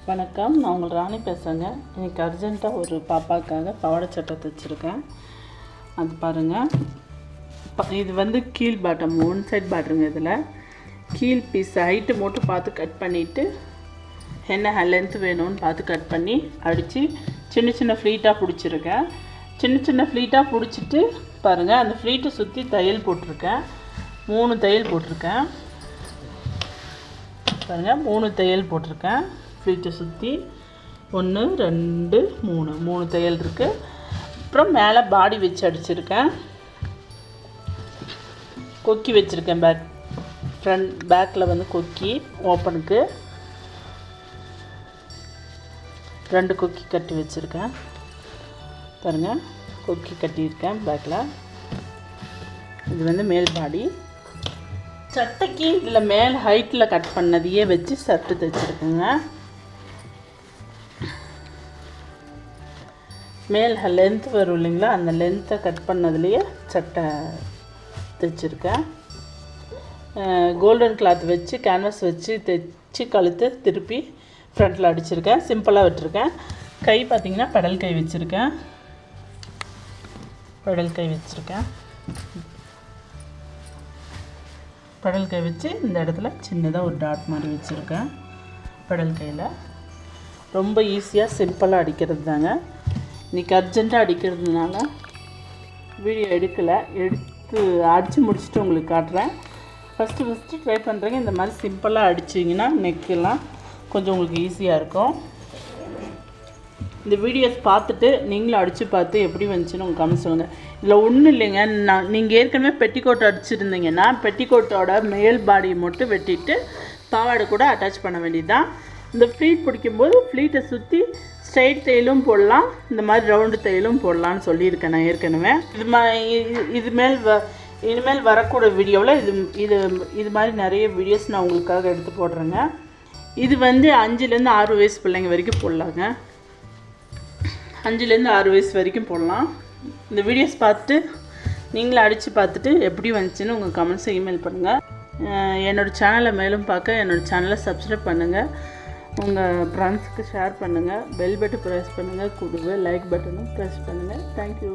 வணக்கம், நான் உங்கள் ராணி பேசுகிறேங்க. இன்றைக்கி அர்ஜெண்ட்டாக ஒரு பாப்பாவுக்காக பாவாடை சட்டை தைச்சிருக்கேன். அது பாருங்கள். இது கீழ் பாட்டம், ஒன் சைட் பாட்டருங்க. இதில் கீழ் பீஸ் ஹைட்டு மட்டும் பார்த்து கட் பண்ணிவிட்டு என்ன லென்த்து வேணும்னு பார்த்து கட் பண்ணி அடித்து சின்ன சின்ன ஃப்ளீட்டாக பிடிச்சிருக்கேன். சின்ன ஃப்ளீட்டாக பிடிச்சிட்டு பாருங்கள், அந்த ஃப்ளீட்டை சுற்றி தையல் போட்டிருக்கேன். 3 தையல் போட்டிருக்கேன். பாருங்கள், 3 தையல் போட்டிருக்கேன். ஃப்ளீட்டை சுற்றி 1 2 3 தையல் இருக்குது. அப்புறம் மேலே பாடி வச்சு அடிச்சிருக்கேன். கொக்கி வச்சுருக்கேன். பேக்கில் கொக்கி ஓப்பனுக்கு 2 கொக்கி கட்டி வச்சுருக்கேன். பாருங்கள், கொக்கி கட்டியிருக்கேன் பேக்கில். இது மேல் பாடி சட்டைக்கு இதில் மேல் ஹைட்டில் கட் பண்ணதையே வச்சு சட்டை தைச்சிருக்குங்க. மேல் லென்த்து வரும் இல்லைங்களா, அந்த லென்த்தை கட் பண்ணதுலேயே சட்டை தைச்சிருக்கேன். கோல்டன் கிளாத் வச்சு கேன்வாஸ் வச்சு தைச்சி கழுத்து திருப்பி ஃப்ரண்ட்டில் அடிச்சிருக்கேன். சிம்பிளாக விட்டுருக்கேன். கை பார்த்திங்கன்னா பெடல் கை வச்சுருக்கேன். பெடல் கை வச்சு இந்த இடத்துல சின்னதாக ஒரு டாட் மாதிரி வச்சுருக்கேன். பெடல் கையில் ரொம்ப ஈஸியாக சிம்பிளாக அடிக்கிறது தாங்க. இன்றைக்கி அர்ஜெண்ட்டாக அடிக்கிறதுனால வீடியோ எடுக்கலை. எடுத்து அடித்து முடிச்சுட்டு உங்களுக்கு காட்டுறேன். ஃபஸ்ட்டு ட்ரை பண்ணுறேங்க. இந்த மாதிரி சிம்பிளாக அடிச்சிங்கன்னா நெக்கெல்லாம் கொஞ்சம் உங்களுக்கு ஈஸியாக இருக்கும். இந்த வீடியோஸ் பார்த்துட்டு நீங்களும் அடித்து பார்த்து எப்படி வந்துச்சுன்னு உங்கள் கமெண்ட் சொல்லுங்கள். இதில் ஒன்றும் இல்லைங்க. நீங்கள் ஏற்கனவே பெட்டிக்கோட் அடிச்சுருந்தீங்கன்னா பெட்டிக்கோட்டோட மேல் பாடியை மட்டும் வெட்டிட்டு பாவாடை கூட அட்டாச் பண்ண வேண்டியது தான். இந்த ஃப்ளீட் பிடிக்கும்போது ஃப்ளீட்டை சுற்றி ஸ்ட்ரைட் தையலும் போடலாம், இந்த மாதிரி ரவுண்டு தையலும் போடலான்னு சொல்லியிருக்கேன் நான் ஏற்கனவே. இனிமேல் வரக்கூடிய வீடியோவில் இது மாதிரி நிறைய வீடியோஸ் நான் உங்களுக்காக எடுத்து போடுறேங்க. இது 5லேருந்து 6 வயசு பிள்ளைங்க வரைக்கும் போடலாங்க. 5லேருந்து 6 வயசு வரைக்கும் போடலாம். இந்த வீடியோஸ் பார்த்துட்டு நீங்களும் அடித்து பார்த்துட்டு எப்படி வந்துச்சுன்னு உங்கள் கமெண்ட்ஸை இமெயில் பண்ணுங்கள். என்னோடய சேனலை மேலும் பார்க்க என்னோடய சேனலை சப்ஸ்கிரைப் பண்ணுங்கள். உங்கள் ஃப்ரெண்ட்ஸுக்கு ஷேர் பண்ணுங்கள். பெல் பட்டன் ப்ரெஸ் பண்ணுங்கள். கூடவே லைக் பட்டனும் ப்ரெஸ் பண்ணுங்கள். தேங்க்யூ.